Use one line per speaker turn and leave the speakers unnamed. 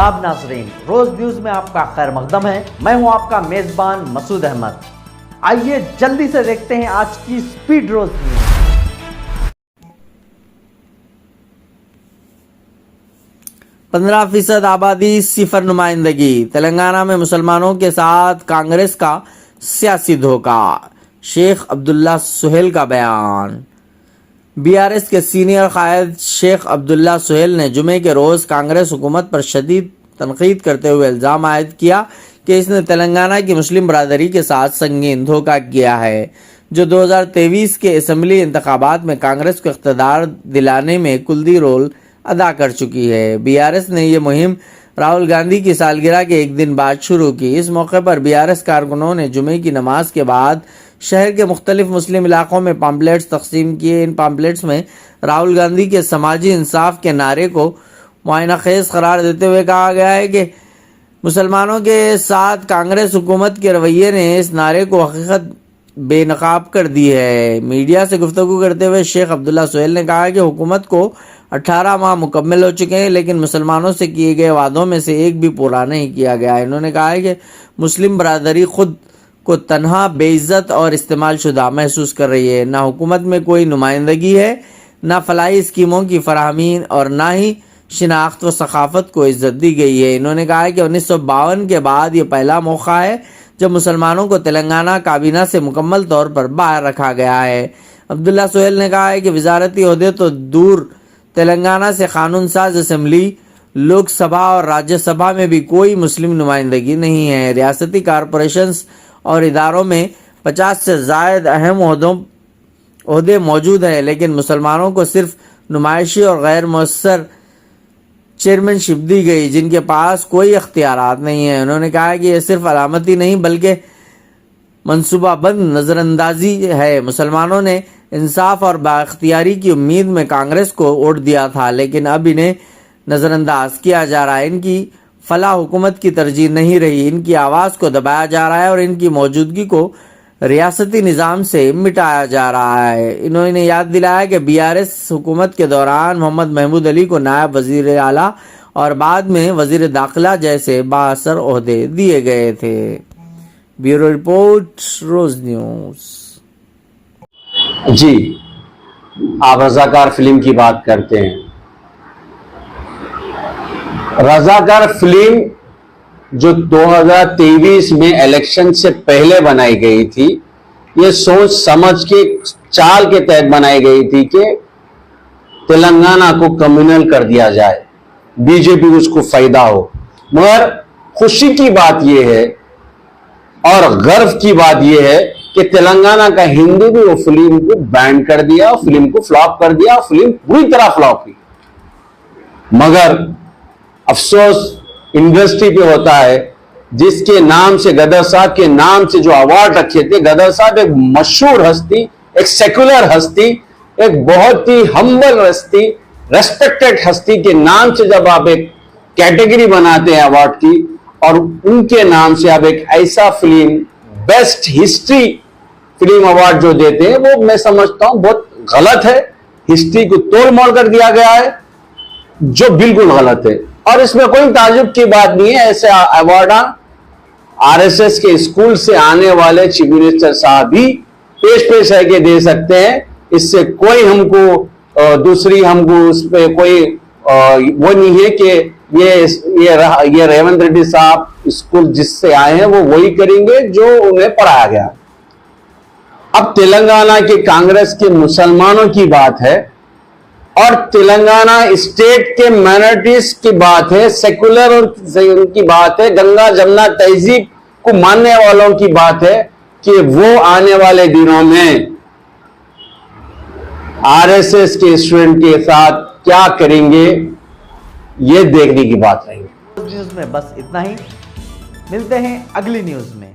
आदाब नाज़रीन, रोज न्यूज में आपका खैर मकदम है। मैं हूं आपका मेजबान मसूद अहमद। आइए जल्दी से देखते हैं आज की स्पीड रोज न्यूज।
15% आबादी सिफर नुमाइंदगी। तेलंगाना में मुसलमानों के साथ कांग्रेस का सियासी धोखा। शेख अब्दुल्ला सुहेल का बयान। बीआरएस के सीनियर कायद शेख अब्दुल्ला सुहेल ने जुमे के रोज कांग्रेस हुकूमत पर शदीद तनकीद करते हुए इल्ज़ाम आयद किया कि इसने तेलंगाना की मुस्लिम बरादरी के साथ संगीन धोखा किया है, जो 2023 के असम्बली इंतखाबात में कांग्रेस को इख्तियार दिलाने में कुल्दी रोल अदा कर चुकी है। बीआरएस ने यह मुहिम राहुल गांधी की सालगिरह के एक दिन बाद शुरू की। इस मौके पर बीआरएस कारकुनों ने जुमे की नमाज के बाद शहर के मुख्तलिफ मुस्लिम इलाकों में पम्पलेट्स तकसीम किए। इन पम्पलेट्स में राहुल गांधी के समाजी इंसाफ के नारे को मुआयनाखेज करार देते हुए कहा गया है कि मुसलमानों के साथ कांग्रेस हुकूमत के रवैये ने इस नारे को हकीकत बेनकाब कर दी है। मीडिया से गुफ्तगू करते हुए शेख अब्दुल्ला सुहेल ने कहा कि हुकूमत को 18 माह मुकम्मल हो चुके हैं, लेकिन मुसलमानों से किए गए वादों में से एक भी पूरा नहीं किया गया है। इन्होंने कहा है कि मुस्लिम बरादरी खुद को तनहा, बेइज्जत और इस्तेमाल शुदा महसूस कर रही है। ना हुकूमत में कोई नुमाइंदगी है, ना फलाही स्कीमों की फराहमी और ना ही शिनाख्त व सकाफत को इज्जत दी गई है। इन्होंने कहा है कि 1952 के बाद ये पहला मौका है जब मुसलमानों को तेलंगाना काबीना से मुकम्मल तौर पर बाहर रखा गया है। अब्दुल्ला सुहेल ने कहा है कि वजारती ओहदे तो दूर, तेलंगाना से कानून साज असम्बली, लोकसभा और राज्यसभा में भी कोई मुस्लिम नुमाइंदगी नहीं है। रियासती कॉरपोरेशंस और इदारों में 50 से ज़ायद अहम ओहदे मौजूद हैं, लेकिन मुसलमानों को सिर्फ नुमाइशी और गैर मौसर चेयरमैनशिप दी गई, जिनके पास कोई अख्तियारात नहीं है। उन्होंने कहा कि यह सिर्फ अलामती नहीं बल्कि मनसूबाबंद नज़रअंदाजी है। मुसलमानों ने इंसाफ और बाख्तियारी की उम्मीद में कांग्रेस को वोट दिया था, लेकिन अब इन्हें नज़रअंदाज किया जा रहा है। इनकी फलाह हुकूमत की तरजीह नहीं रही, इनकी आवाज़ को दबाया जा रहा है और इनकी मौजूदगी को रियासती निज़ाम से मिटाया जा रहा है। इन्होंने याद दिलाया कि बीआरएस हुकूमत के दौरान मोहम्मद महमूद अली को नायब वज़ीर आला और बाद में वज़ीर दाखिला जैसे बाअसर ओहदे दिए गए थे। ब्यूरो रिपोर्ट, रोज न्यूज़।
जी, आप रजाकार फिल्म की बात करते हैं। रजाकार फिल्म जो 2023 में इलेक्शन से पहले बनाई गई थी, ये सोच समझ के चाल के तहत बनाई गई थी कि तेलंगाना को कम्युनल कर दिया जाए, बीजेपी उसको फायदा हो। मगर खुशी की बात यह है और गर्व की बात यह है कि तेलंगाना का हिंदू भी वो फिल्म को बैन कर दिया, फिल्म को फ्लॉप कर दिया, फिल्म पूरी तरह फ्लॉप हुई। मगर अफसोस इंडस्ट्री पे होता है, जिसके नाम से गदर साहब के नाम से जो अवार्ड रखे थे, गदर साहब एक मशहूर हस्ती, एक सेकुलर हस्ती, एक बहुत ही हम्बल हस्ती, रेस्पेक्टेड हस्ती के नाम से जब आप एक कैटेगरी बनाते हैं अवार्ड की और उनके नाम से आप एक ऐसा film best history film award जो देते हैं, वो मैं समझता हूं बहुत गलत है। हिस्ट्री को तोड़ मोड़ कर दिया गया है, जो बिल्कुल गलत है और इसमें कोई ताज्जुब की बात नहीं है। ऐसे अवार्ड आरएसएस के स्कूल से आने वाले चीफ मिनिस्टर साहब भी पेश है कि दे सकते हैं। इससे कोई हमको दूसरी हमको उस पर कोई वो नहीं है कि ये रेवंत रेड्डी साहब स्कूल जिससे आए हैं वो वही करेंगे जो उन्हें पढ़ाया गया। अब तेलंगाना के कांग्रेस के मुसलमानों की बात है और तेलंगाना स्टेट के माइनॉरिटीज की बात है, सेकुलर और की बात है, गंगा जमुना तहजीब को मानने वालों की बात है कि वो आने वाले दिनों में आरएसएस के स्टूडेंट के साथ क्या करेंगे, ये देखने की बात रहेगी।
न्यूज में बस इतना ही, मिलते हैं अगली न्यूज में।